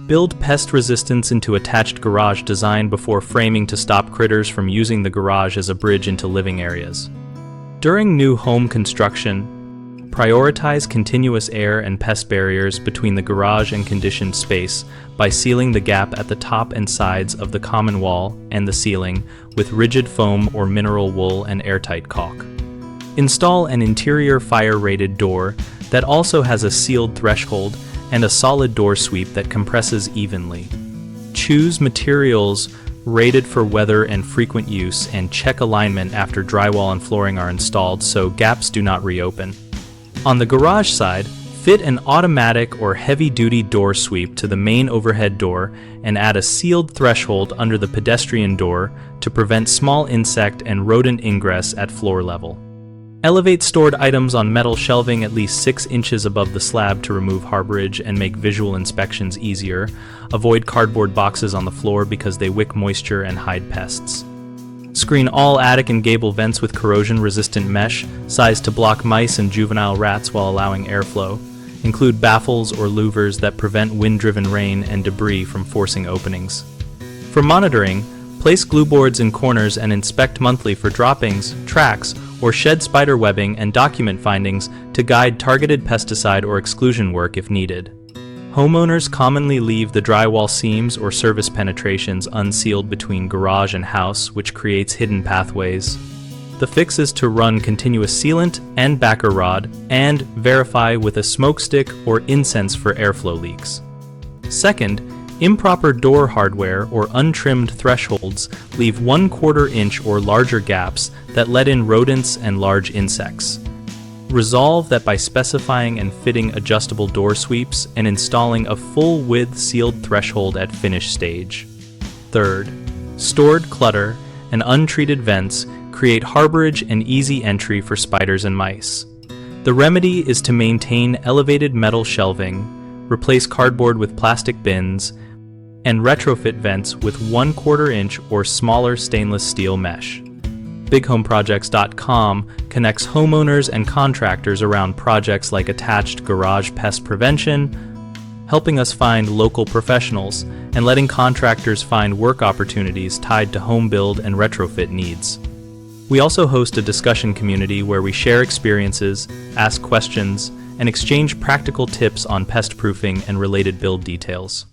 Build pest resistance into attached garage design before framing to stop critters from using the garage as a bridge into living areas. During new home construction, prioritize continuous air and pest barriers between the garage and conditioned space by sealing the gap at the top and sides of the common wall and the ceiling with rigid foam or mineral wool and airtight caulk. Install an interior fire-rated door that also has a sealed threshold and a solid door sweep that compresses evenly. Choose materials rated for weather and frequent use, and check alignment after drywall and flooring are installed so gaps do not reopen. On the garage side, fit an automatic or heavy-duty door sweep to the main overhead door and add a sealed threshold under the pedestrian door to prevent small insect and rodent ingress at floor level. Elevate stored items on metal shelving at least 6 inches above the slab to remove harborage and make visual inspections easier. Avoid cardboard boxes on the floor because they wick moisture and hide pests. Screen all attic and gable vents with corrosion-resistant mesh, sized to block mice and juvenile rats while allowing airflow. Include baffles or louvers that prevent wind-driven rain and debris from forcing openings. For monitoring, place glue boards in corners and inspect monthly for droppings, tracks, or shed spider webbing, and document findings to guide targeted pesticide or exclusion work if needed. Homeowners commonly leave the drywall seams or surface penetrations unsealed between garage and house, which creates hidden pathways. The fix is to run continuous sealant and backer rod and verify with a smoke stick or incense for airflow leaks. Second, improper door hardware or untrimmed thresholds leave 1/4 inch or larger gaps that let in rodents and large insects. Resolve that by specifying and fitting adjustable door sweeps and installing a full-width sealed threshold at finish stage. Third, stored clutter and untreated vents create harborage and easy entry for spiders and mice. The remedy is to maintain elevated metal shelving, replace cardboard with plastic bins, and retrofit vents with 1/4 inch or smaller stainless steel mesh. BigHomeProjects.com connects homeowners and contractors around projects like attached garage pest prevention, helping us find local professionals and letting contractors find work opportunities tied to home build and retrofit needs. We also host a discussion community where we share experiences, ask questions, and exchange practical tips on pest proofing and related build details.